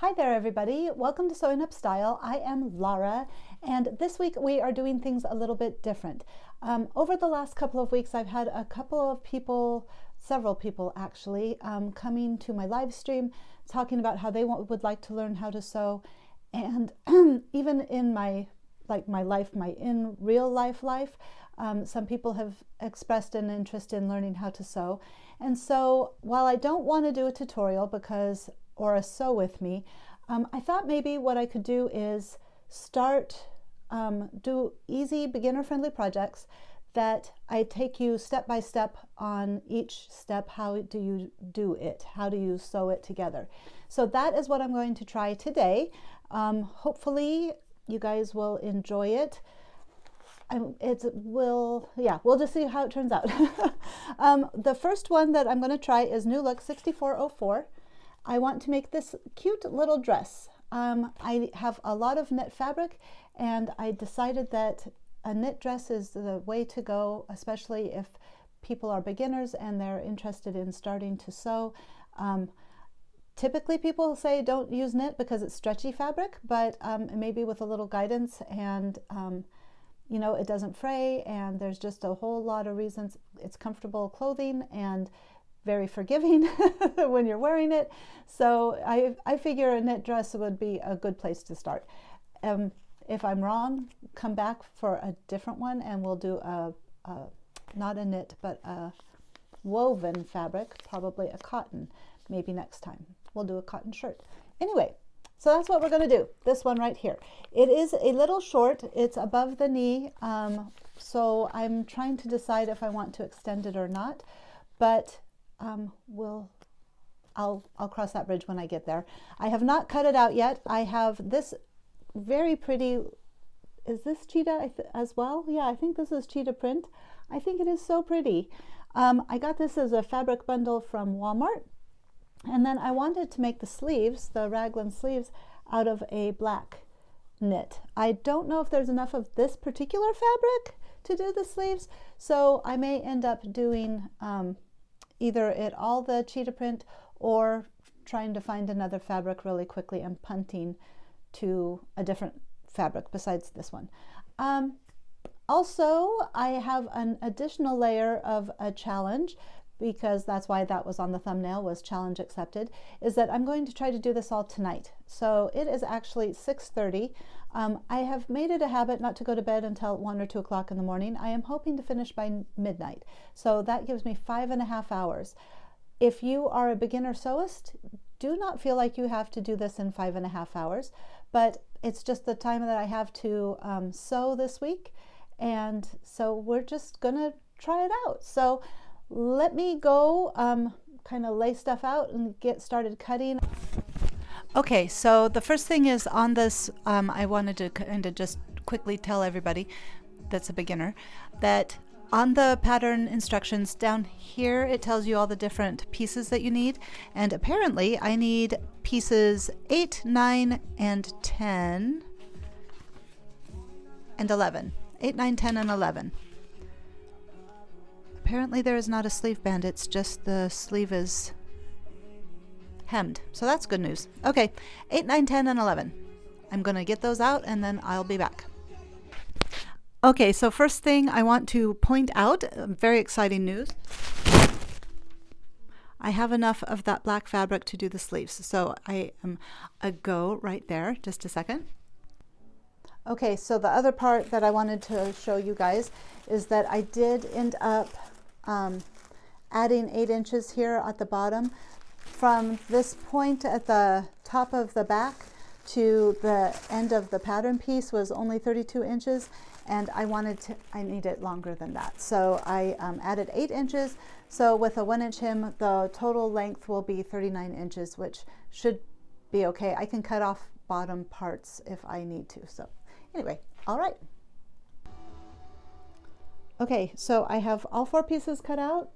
Hi there everybody, welcome to Sewing Up Style. I am Lara and this week we are doing things a little bit different. Over the last couple of weeks I've had a couple of people, several people actually, coming to my live stream talking about how they would like to learn how to sew, and even in my in real life, some people have expressed an interest in learning how to sew. And so while I don't want to do a tutorial or a sew with me, I thought maybe what I could do is do easy beginner-friendly projects that I take you step by step on each step. How do you do it? How do you sew it together? So that is what I'm going to try today. Hopefully you guys will enjoy it. We'll just see how it turns out. The first one that I'm going to try is New Look 6404. I want to make this cute little dress. I have a lot of knit fabric and I decided that a knit dress is the way to go, especially if people are beginners and they're interested in starting to sew. Typically people say don't use knit because it's stretchy fabric, but maybe with a little guidance and you know, it doesn't fray, and there's just a whole lot of reasons. It's comfortable clothing and very forgiving when you're wearing it. So I figure a knit dress would be a good place to start. If I'm wrong, come back for a different one and we'll do not a knit, but a woven fabric, probably a cotton, maybe next time. We'll do a cotton shirt. Anyway, so that's what we're going to do, this one right here. It is a little short, it's above the knee, so I'm trying to decide if I want to extend it or not, but I'll cross that bridge when I get there. I have not cut it out yet. I have this very pretty, is this cheetah as well? Yeah, I think this is cheetah print. I think it is so pretty. I got this as a fabric bundle from Walmart. And then I wanted to make the sleeves, the raglan sleeves, out of a black knit. I don't know if there's enough of this particular fabric to do the sleeves, so I may end up doing either all the cheetah print or trying to find another fabric really quickly and punting to a different fabric besides this one. Also, I have an additional layer of a challenge, because that's why that was on the thumbnail, was challenge accepted, is that I'm going to try to do this all tonight. So it is actually 6:30. I have made it a habit not to go to bed until 1 or 2 o'clock in the morning. I am hoping to finish by midnight. So that gives me 5.5 hours. If you are a beginner sewist, do not feel like you have to do this in 5.5 hours, but it's just the time that I have to sew this week. And so we're just gonna try it out. So let me go kind of lay stuff out and get started cutting. Okay, so the first thing is on this, I wanted to kind of just quickly tell everybody that's a beginner that on the pattern instructions down here, it tells you all the different pieces that you need. And apparently I need pieces 8, 9, and 10, and 11. 8, 9, 10, and 11. Apparently there is not a sleeve band, it's just the sleeve is hemmed. So that's good news. Okay, 8, 9, 10, and 11. I'm going to get those out and then I'll be back. Okay, so first thing I want to point out, very exciting news. I have enough of that black fabric to do the sleeves. So I am a go right there. Just a second. Okay, so the other part that I wanted to show you guys is that I did end up adding 8 inches here at the bottom. From this point at the top of the back to the end of the pattern piece was only 32 inches, and I need it longer than that. So I added 8 inches. So with a 1-inch hem, the total length will be 39 inches, which should be okay. I can cut off bottom parts if I need to. So anyway, all right. Okay, so I have all 4 pieces cut out.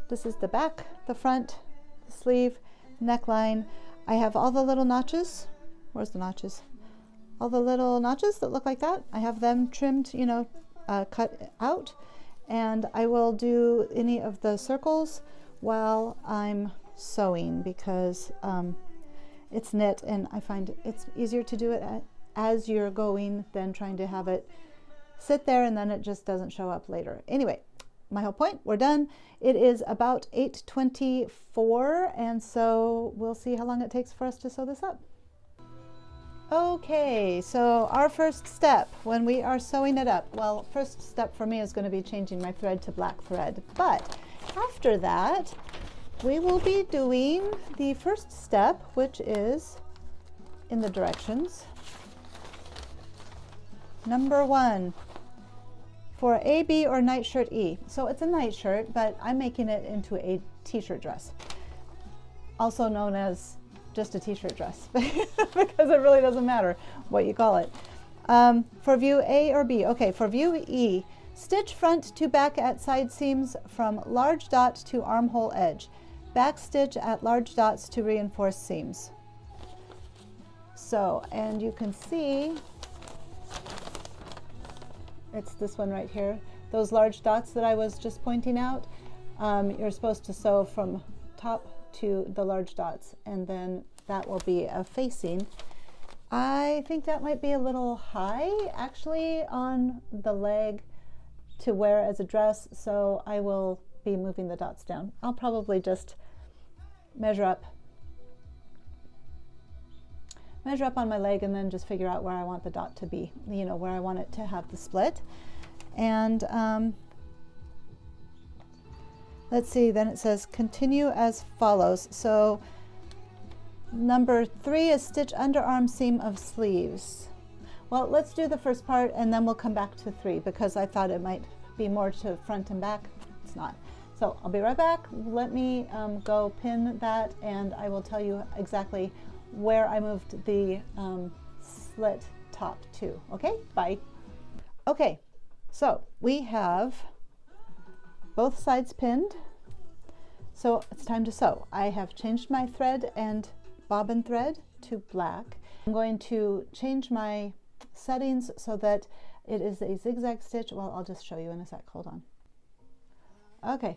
This is the back, the front, the sleeve, neckline. I have all the little notches. Where's the notches? All the little notches that look like that. I have them trimmed, you know, cut out. And I will do any of the circles while I'm sewing because it's knit, and I find it's easier to do it as you're going than trying to have it sit there and then it just doesn't show up later. Anyway, my whole point, we're done. It is about 8:24, and so we'll see how long it takes for us to sew this up. Okay, so our first step when we are sewing it up, well, first step for me is going to be changing my thread to black thread, but after that we will be doing the first step, which is in the directions. Number 1, for A, B, or nightshirt E. So it's a nightshirt, but I'm making it into a t-shirt dress, also known as just a t-shirt dress, because it really doesn't matter what you call it. For view A or B, okay, for view E, stitch front to back at side seams from large dot to armhole edge. Back stitch at large dots to reinforce seams. So, and you can see, it's this one right here. Those large dots that I was just pointing out, you're supposed to sew from top to the large dots, and then that will be a facing. I think that might be a little high actually on the leg to wear as a dress, so I will be moving the dots down. I'll probably just measure up on my leg and then just figure out where I want the dot to be, you know, where I want it to have the split. And let's see, then it says continue as follows. So number 3 is stitch underarm seam of sleeves. Well, let's do the first part and then we'll come back to 3 because I thought it might be more to front and back. It's not. So I'll be right back. Let me go pin that and I will tell you exactly where I moved the slit top to. Okay, bye. Okay, so we have both sides pinned. So it's time to sew. I have changed my thread and bobbin thread to black. I'm going to change my settings so that it is a zigzag stitch. Well, I'll just show you in a sec. Hold on. Okay,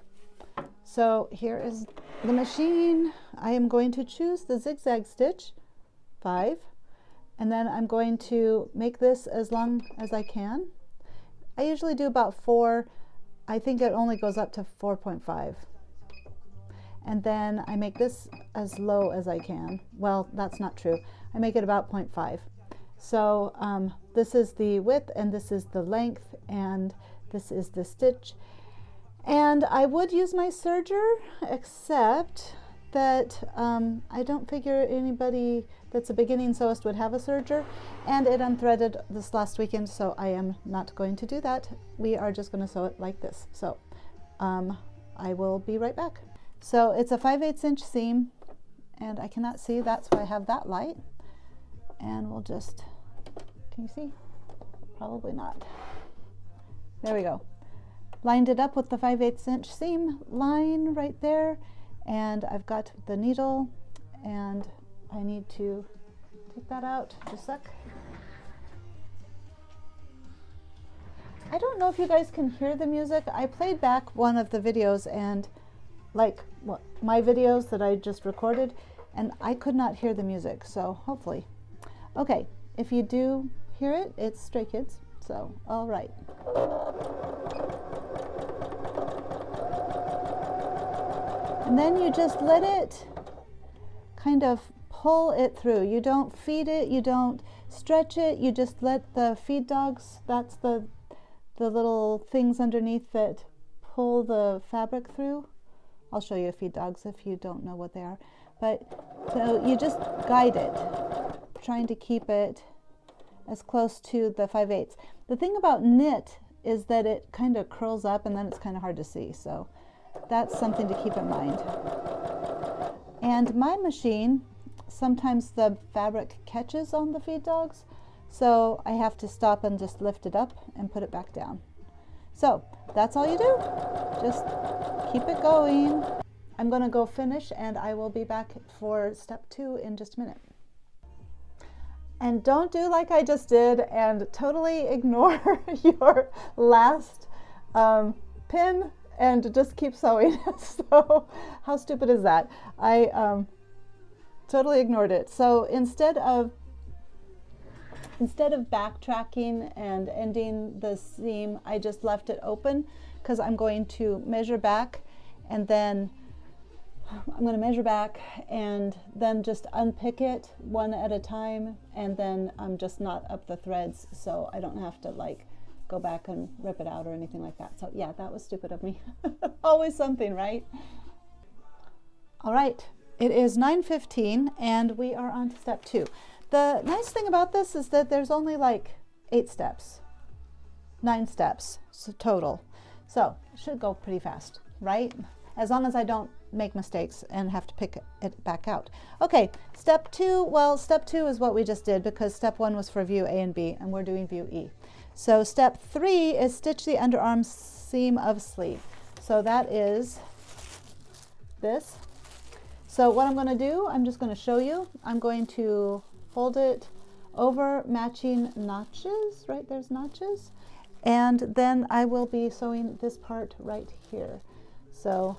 so here is the machine. I am going to choose the zigzag stitch, 5, and then I'm going to make this as long as I can. I usually do about 4. I think it only goes up to 4.5. And then I make this as low as I can. Well, that's not true. I make it about 0.5. So this is the width and this is the length and this is the stitch. And I would use my serger, except that I don't figure anybody that's a beginning sewist would have a serger, and it unthreaded this last weekend, so I am not going to do that. We are just going to sew it like this. So I will be right back. So it's a 5/8 inch seam, and I cannot see, that's why I have that light. And we'll just, can you see? Probably not. There we go. Lined it up with the 5/8 inch seam line right there, and I've got the needle, and I need to take that out just a sec. I don't know if you guys can hear the music. I played back one of the videos, and like my videos that I just recorded, and I could not hear the music, so hopefully. Okay, if you do hear it, it's Stray Kids, so all right. And then you just let it kind of pull it through. You don't feed it, you don't stretch it, you just let the feed dogs, that's the little things underneath that pull the fabric through. I'll show you feed dogs if you don't know what they are. But so you just guide it, trying to keep it as close to the 5/8. The thing about knit is that it kind of curls up and then it's kind of hard to see. So that's something to keep in mind. And my machine, sometimes the fabric catches on the feed dogs, so I have to stop and just lift it up and put it back down. So that's all you do. Just keep it going. I'm going to go finish and I will be back for step 2 in just a minute. And don't do like I just did and totally ignore your last pin and just keep sewing. So how stupid is that? I totally ignored it. So instead of backtracking and ending the seam, I just left it open because I'm going to measure back, and then I'm going to measure back and then just unpick it one at a time, and then just knot up the threads so I don't have to like go back and rip it out or anything like that. So yeah, that was stupid of me. Always something, right? All right, it is 9:15 and we are on to step 2. The nice thing about this is that there's only like 8 steps, 9 steps so total. So it should go pretty fast, right? As long as I don't make mistakes and have to pick it back out. Okay, step 2, well, step 2 is what we just did because step 1 was for view A and B, and we're doing view E. So step 3 is stitch the underarm seam of sleeve. So that is this. So what I'm going to do, I'm just going to show you. I'm going to fold it over matching notches, right? There's notches. And then I will be sewing this part right here. So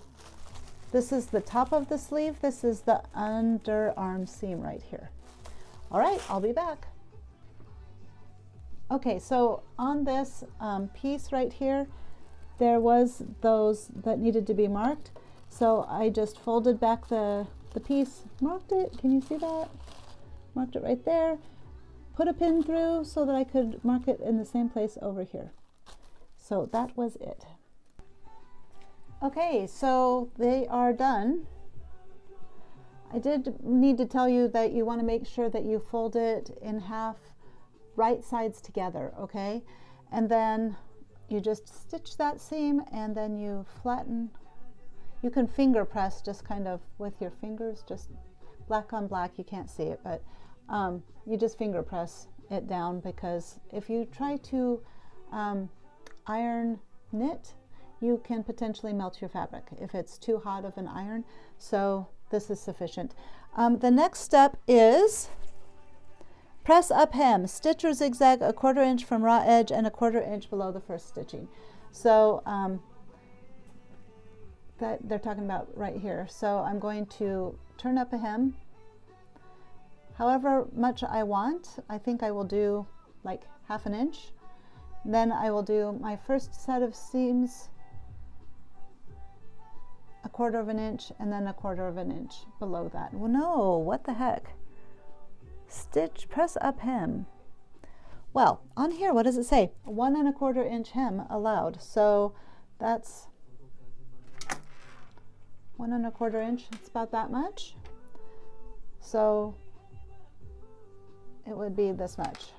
this is the top of the sleeve. This is the underarm seam right here. All right, I'll be back. Okay, so on this piece right here, there was those that needed to be marked. So I just folded back the piece, marked it. Can you see that? Marked it right there. Put a pin through so that I could mark it in the same place over here. So that was it. Okay, so they are done. I did need to tell you that you want to make sure that you fold it in half, right sides together, okay? And then you just stitch that seam and then you flatten. You can finger press just kind of with your fingers, just black on black. You can't see it, but you just finger press it down, because if you try to iron knit, you can potentially melt your fabric if it's too hot of an iron. So this is sufficient. The next step is press up hem, stitch or zigzag 1/4 inch from raw edge and 1/4 inch below the first stitching. So that they're talking about right here. So I'm going to turn up a hem however much I want. I think I will do like 1/2 inch. Then I will do my first set of seams 1/4 inch, and then 1/4 inch below that. Well, no, what the heck? Stitch, press up hem. Well, on here, what does it say? 1 1/4 inch hem allowed. So that's 1 1/4 inch. It's about that much. So it would be this much.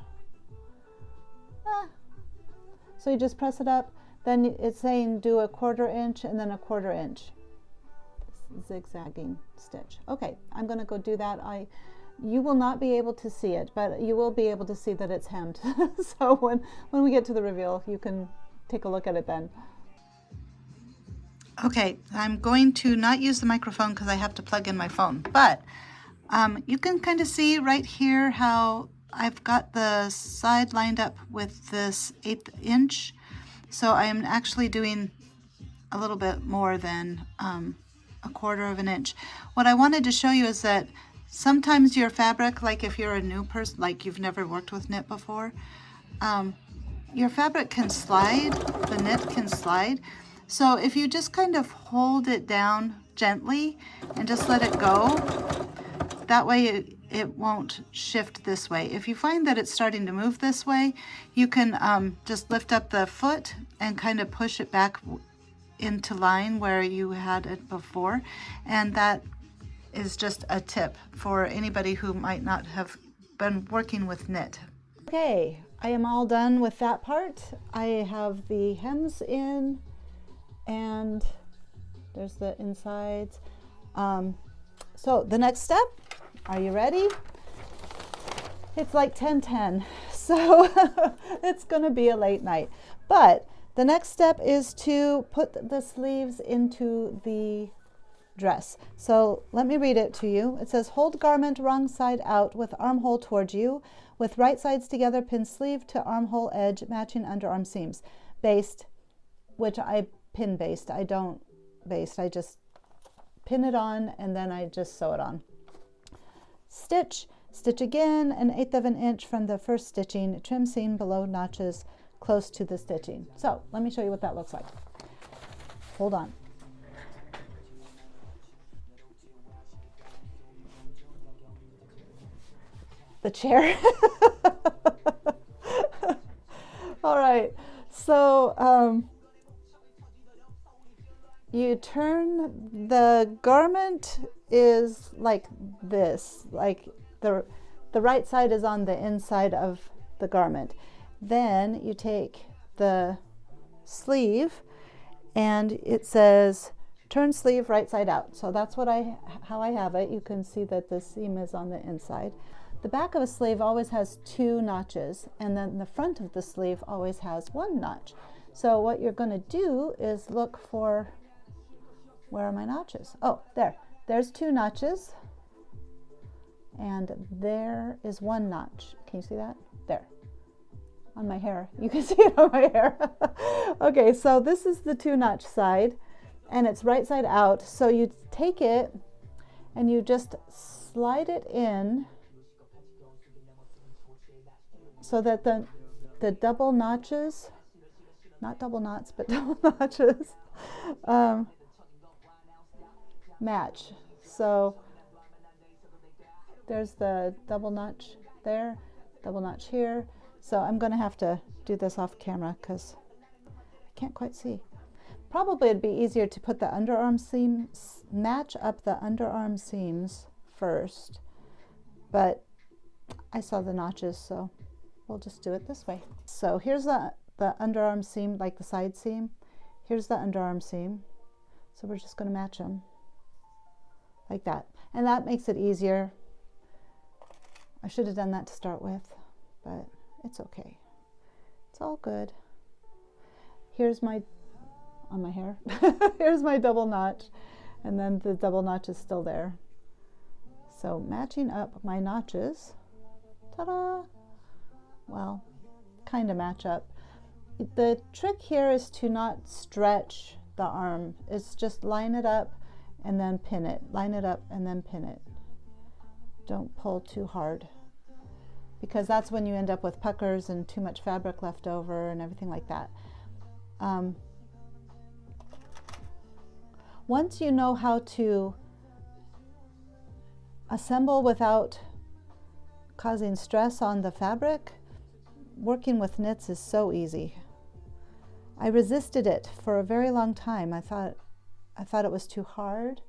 So you just press it up. Then it's saying do 1/4 inch and then 1/4 inch. Zigzagging stitch. Okay, I'm going to go do that. You will not be able to see it, but you will be able to see that it's hemmed. So when we get to the reveal, you can take a look at it then. Okay, I'm going to not use the microphone because I have to plug in my phone, but you can kind of see right here how I've got the side lined up with this 1/8 inch. So I am actually doing a little bit more than 1/4 inch. What I wanted to show you is that sometimes your fabric, like if you're a new person, like you've never worked with knit before, your fabric can slide, the knit can slide. So if you just kind of hold it down gently and just let it go, that way it won't shift this way. If you find that it's starting to move this way, you can just lift up the foot and kind of push it back into line where you had it before. And that is just a tip for anybody who might not have been working with knit. Okay, I am all done with that part. I have the hems in and there's the insides. So the next step, are you ready? It's like 10:10, so it's gonna be a late night. But the next step is to put the sleeves into the dress. So let me read it to you. It says, hold garment wrong side out with armhole towards you, with right sides together, pin sleeve to armhole edge, matching underarm seams. Baste, which I pin baste. I don't baste. I just pin it on and then I just sew it on. stitch, stitch again 1/8 of an inch from the first stitching, trim seam below notches close to the stitching. So let me show you what that looks like. Hold on. The chair. All right, so you turn, the garment is like this, like the right side is on the inside of the garment. Then you take the sleeve and it says turn sleeve right side out. So that's what how I have it. You can see that the seam is on the inside. The back of a sleeve always has 2 notches, and then the front of the sleeve always has 1 notch. So what you're going to do is look for, where are my notches? Oh, there's 2 notches, and there is 1 notch. Can you see that? There, on my hair. You can see it on my hair. Okay, so this is the 2 notch side, and it's right side out. So you take it and you just slide it in so that the double notches, not double knots, but double notches, match. So there's the double notch there, double notch here. So I'm going to have to do this off camera because I can't quite see. Probably it'd be easier to put the underarm seams, match up the underarm seams first, but I saw the notches, so we'll just do it this way. So here's the underarm seam, like the side seam. Here's the underarm seam. So we're just going to match them like that. And that makes it easier. I should have done that to start with, but it's okay. It's all good. Here's my, on my hair, here's my double notch, and then the double notch is still there. So matching up my notches, ta-da! Well, kind of match up. The trick here is to not stretch the arm. It's just line it up and then pin it. Line it up and then pin it. Don't pull too hard, because that's when you end up with puckers and too much fabric left over and everything like that. Once you know how to assemble without causing stress on the fabric, working with knits is so easy. I resisted it for a very long time. I thought it was too hard,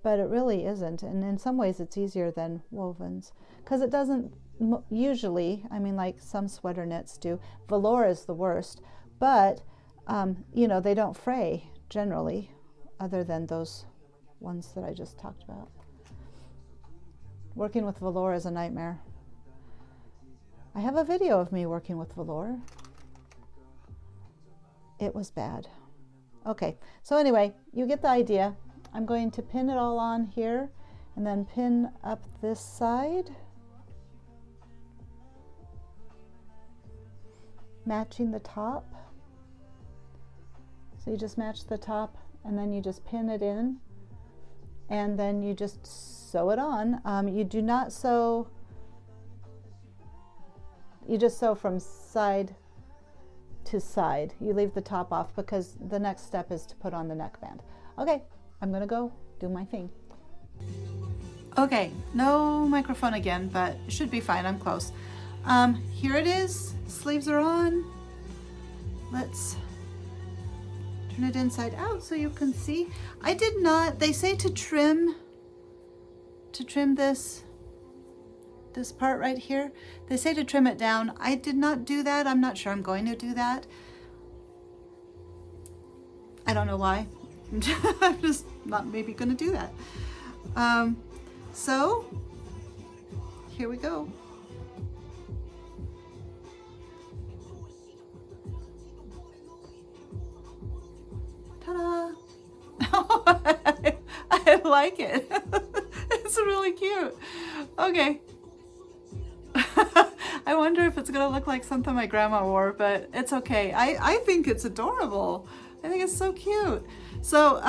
but it really isn't. And in some ways it's easier than wovens, because it doesn't usually, I mean, like some sweater knits do. Velour is the worst, but you know, they don't fray generally, other than those ones that I just talked about. Working with velour is a nightmare. I have a video of me working with velour. It was bad. Okay, so anyway, you get the idea. I'm going to pin it all on here and then pin up this side, matching the top. So you just match the top and then you just pin it in, and then you just sew it on. You do not sew, you just sew from side to side. You leave the top off because the next step is to put on the neckband. Okay, I'm gonna go do my thing. Okay, no microphone again, but it should be fine, I'm close. Here it is, sleeves are on. Let's turn it inside out so you can see. I did not, they say to trim this part right here. They say to trim it down. I did not do that. I'm not sure I'm going to do that. I don't know why. I'm just not maybe going to do that. So here we go. Ta-da! I like it. It's really cute. Okay. I wonder if it's gonna look like something my grandma wore, but it's okay. I think it's adorable. I think it's so cute. So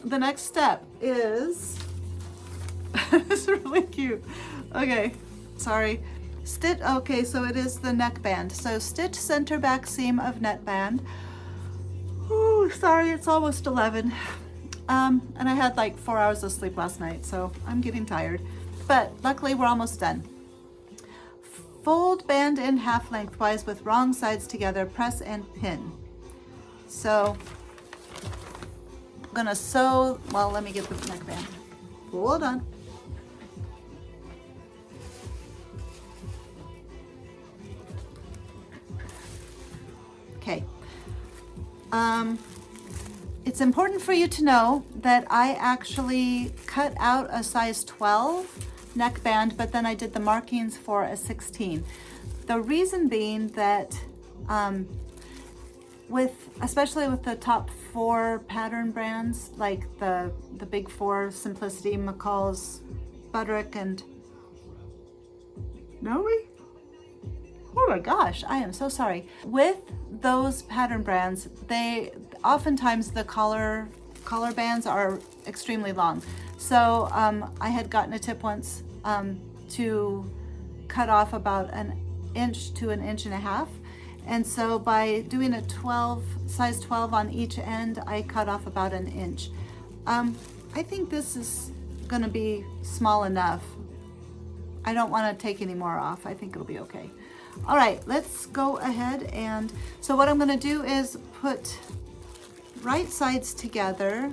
the next step is it's really cute. Okay, sorry. Stitch, okay, so it is the neckband. So stitch center back seam of neckband. Ooh, sorry, it's almost 11. And I had like 4 hours of sleep last night, so I'm getting tired. But luckily we're almost done. Fold band in half lengthwise with wrong sides together, press and pin. So I'm gonna sew, well, let me get the neckband. Hold on. Okay. It's important for you to know that I actually cut out a size 12 neckband, but then I did the markings for a 16. The reason being that especially with the top 4 pattern brands, like the big 4, Simplicity, McCall's, Butterick, and Noe? Oh my gosh, I am so sorry. With those pattern brands, oftentimes the collar bands are extremely long. So I had gotten a tip once to cut off about an inch to an inch and a half. And so by doing a size 12 on each end, I cut off about an inch. I think this is gonna be small enough. I don't wanna take any more off. I think it'll be okay. All right, let's go ahead, and so what I'm going to do is put right sides together,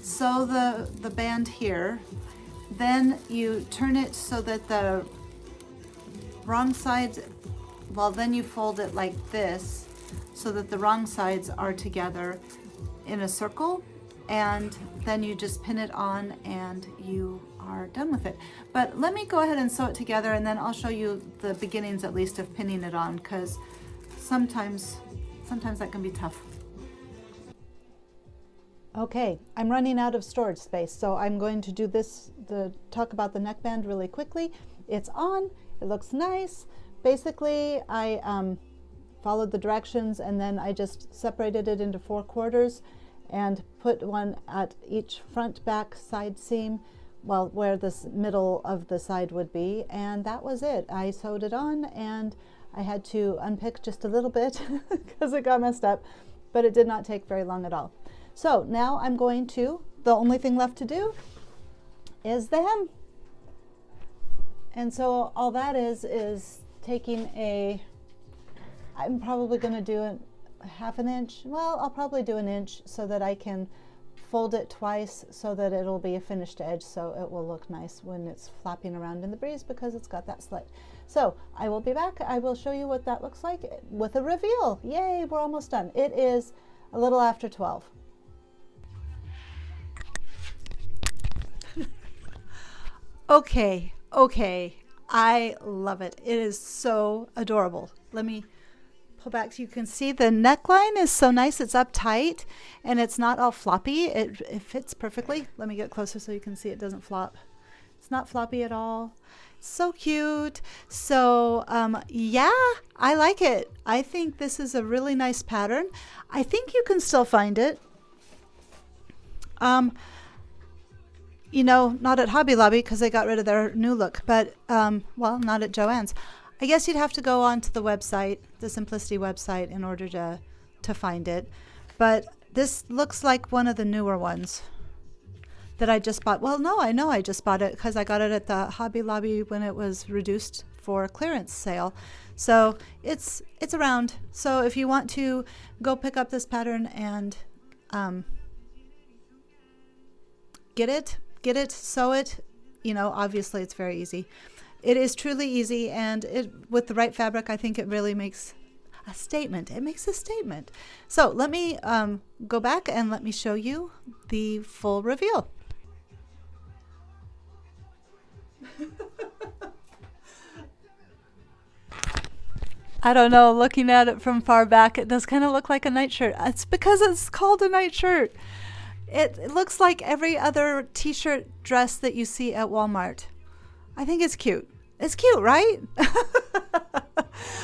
sew the band here, then you turn it so that the wrong sides, well, then you fold it like this so that the wrong sides are together in a circle, and then you just pin it on and you are done with it. But let me go ahead and sew it together, and then I'll show you the beginnings at least of pinning it on, because sometimes that can be tough. Okay, I'm running out of storage space, so I'm going to do talk about the neckband really quickly. It's on, it looks nice. Basically, I followed the directions, and then I just separated it into 4 quarters and put one at each front, back, side seam, well, where this middle of the side would be, and that was it. I sewed it on, and I had to unpick just a little bit because it got messed up, but it did not take very long at all. So now I'm going to, the only thing left to do is the hem. And so all that is taking I'm probably going to do a half an inch. Well, I'll probably do an inch so that I can fold it twice so that it'll be a finished edge, so it will look nice when it's flapping around in the breeze because it's got that slit. So I will be back. I will show you what that looks like with a reveal. Yay, we're almost done. It is a little after 12. Okay, I love it. It is so adorable. Let me pull back so you can see the neckline is so nice. It's up tight and it's not all floppy. It fits perfectly. Let me get closer so you can see it doesn't flop. It's not floppy at all. So cute. So yeah, I like it. I think this is a really nice pattern. I think you can still find it. You know, not at Hobby Lobby because they got rid of their new look, but well, not at Joann's. I guess you'd have to go onto the website, the Simplicity website, in order to find it. But this looks like one of the newer ones that I just bought. Well, no, I know I just bought it because I got it at the Hobby Lobby when it was reduced for clearance sale. So it's around. So if you want to go pick up this pattern and get it, sew it, you know, obviously it's very easy. It is truly easy, and with the right fabric, I think it really makes a statement. It makes a statement. So let me go back and let me show you the full reveal. I don't know, looking at it from far back, it does kind of look like a nightshirt. It's because it's called a nightshirt. It looks like every other t-shirt dress that you see at Walmart. I think it's cute. It's cute, right?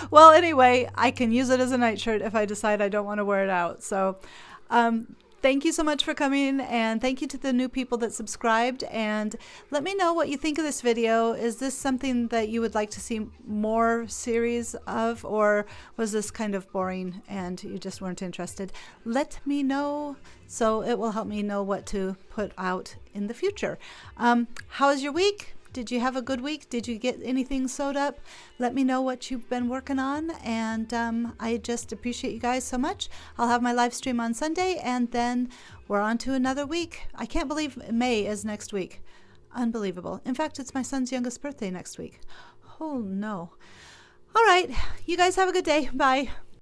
Well, anyway, I can use it as a nightshirt if I decide I don't want to wear it out. So Thank you so much for coming, and thank you to the new people that subscribed, and let me know what you think of this video. Is this something that you would like to see more series of, or was this kind of boring and you just weren't interested? Let me know, so it will help me know what to put out in the future. How was your week? Did you have a good week? Did you get anything sewed up? Let me know what you've been working on, and I just appreciate you guys so much. I'll have my live stream on Sunday, and then we're on to another week. I can't believe May is next week. Unbelievable. In fact, it's my son's youngest birthday next week. Oh no. All right, you guys have a good day. Bye.